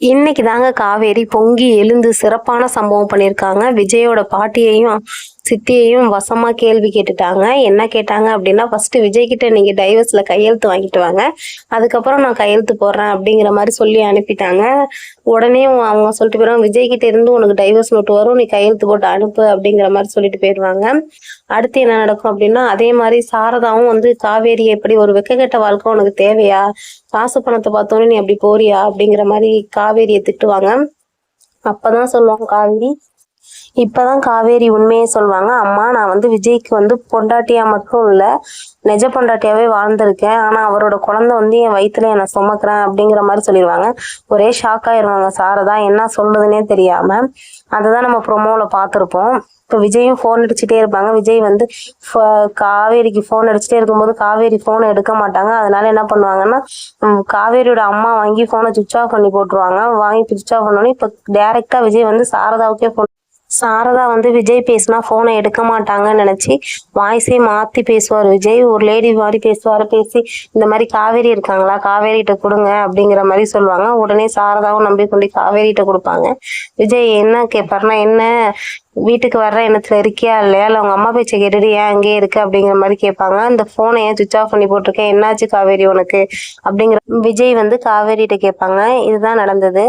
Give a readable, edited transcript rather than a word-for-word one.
இன்னைக்கு தாங்க காவேரி பொங்கி எழுந்து சிறப்பான சம்பவம் பண்ணியிருக்காங்க. விஜயோட பாட்டியையும், சித்தியையும் வசமா கேள்வி கேட்டுட்டாங்க. என்ன கேட்டாங்க அப்படின்னா, ஃபர்ஸ்ட்டு விஜய் கிட்ட நீங்க டைவர்ஸ்ல கையெழுத்து வாங்கிட்டு வாங்க. அதுக்கப்புறம் நான் கையெழுத்து போடுறேன் அப்படிங்கிற மாரி சொல்லி அனுப்பிட்டாங்க. உடனே அவங்க சொல்லிட்டு போயிருவாங்க, விஜய் கிட்ட இருந்து உனக்கு டைவர்ஸ் நோட் வரும். நீ கையெழுத்து போட்டு அனுப்பு அப்படிங்கிற மாரி சொல்லிட்டு போயிருவாங்க. அடுத்து என்ன நடக்கும் அப்படின்னா, அதே மாரி சாரதாவும் வந்து காவேரி எப்படி ஒரு வெட்கக்கெட்ட வாழ்க்கை உனக்கு தேவையா? காசு பணத்த பார்த்தோனே நீ அப்படி போறியா? அப்படிங்கிற மாரி காவேரிய திட்டுவாங்க. அப்பதான் சொல்லுவாங்க காவேரி, இப்பதான் காவேரி உண்மையே சொல்லுவாங்க. அம்மா நான் வந்து விஜய்க்கு வந்து பொண்டாட்டியா மட்டும் இல்ல, நிஜ பொண்டாட்டியாவே வாழ்ந்திருக்கேன். ஆனா அவரோட குழந்தை வந்து என் வயித்துல என்ன சுமக்கிறேன் அப்படிங்கிற மாதிரி சொல்லிடுவாங்க. ஒரே ஷாக் ஆயிருவாங்க சாரதா, என்ன சொல்றதுன்னே தெரியாம. அதுதான் நம்ம ப்ரொமோல பார்த்துருப்போம். இப்போ விஜயும் ஃபோன் அடிச்சுட்டே இருப்பாங்க. விஜய் வந்து காவேரிக்கு ஃபோன் அடிச்சுட்டே இருக்கும்போது காவேரி ஃபோனை எடுக்க மாட்டாங்க. அதனால என்ன பண்ணுவாங்கன்னா, காவேரியோட அம்மா வாங்கி ஃபோனை சுவிச் ஆஃப் பண்ணி போட்டுருவாங்க. வாங்கி சுவிச் ஆஃப் பண்ணோன்னே இப்போ டைரக்டா விஜய் வந்து சாரதாவுக்கே ஃபோன், சாரதா வந்து விஜய் பேசினா ஃபோனை எடுக்க மாட்டாங்கன்னு நினைச்சு வாய்ஸே மாத்தி பேசுவார். விஜய் ஒரு லேடி மாதிரி பேசுவார். பேசி இந்த மாதிரி காவேரி இருக்காங்களா, காவேரிகிட்ட கொடுங்க அப்படிங்கிற மாதிரி சொல்லுவாங்க. உடனே சாரதாவும் நம்பி கொண்டு காவேரிகிட்ட கொடுப்பாங்க. விஜய் என்ன கேட்பாருன்னா, என்ன வீட்டுக்கு வர்ற எண்ணத்துல இருக்கியா இல்லையா, இல்லை உங்க அம்மா பேச்சை கேட்டுட்டு ஏன் அங்கேயே இருக்கு அப்படிங்கிற மாதிரி கேட்பாங்க. இந்த ஃபோனை ஏன் சுவிச் ஆஃப் பண்ணி போட்டிருக்கேன், என்னாச்சு காவேரி உனக்கு அப்படிங்கிற விஜய் வந்து காவேரிகிட்ட கேட்பாங்க. இதுதான் நடந்தது.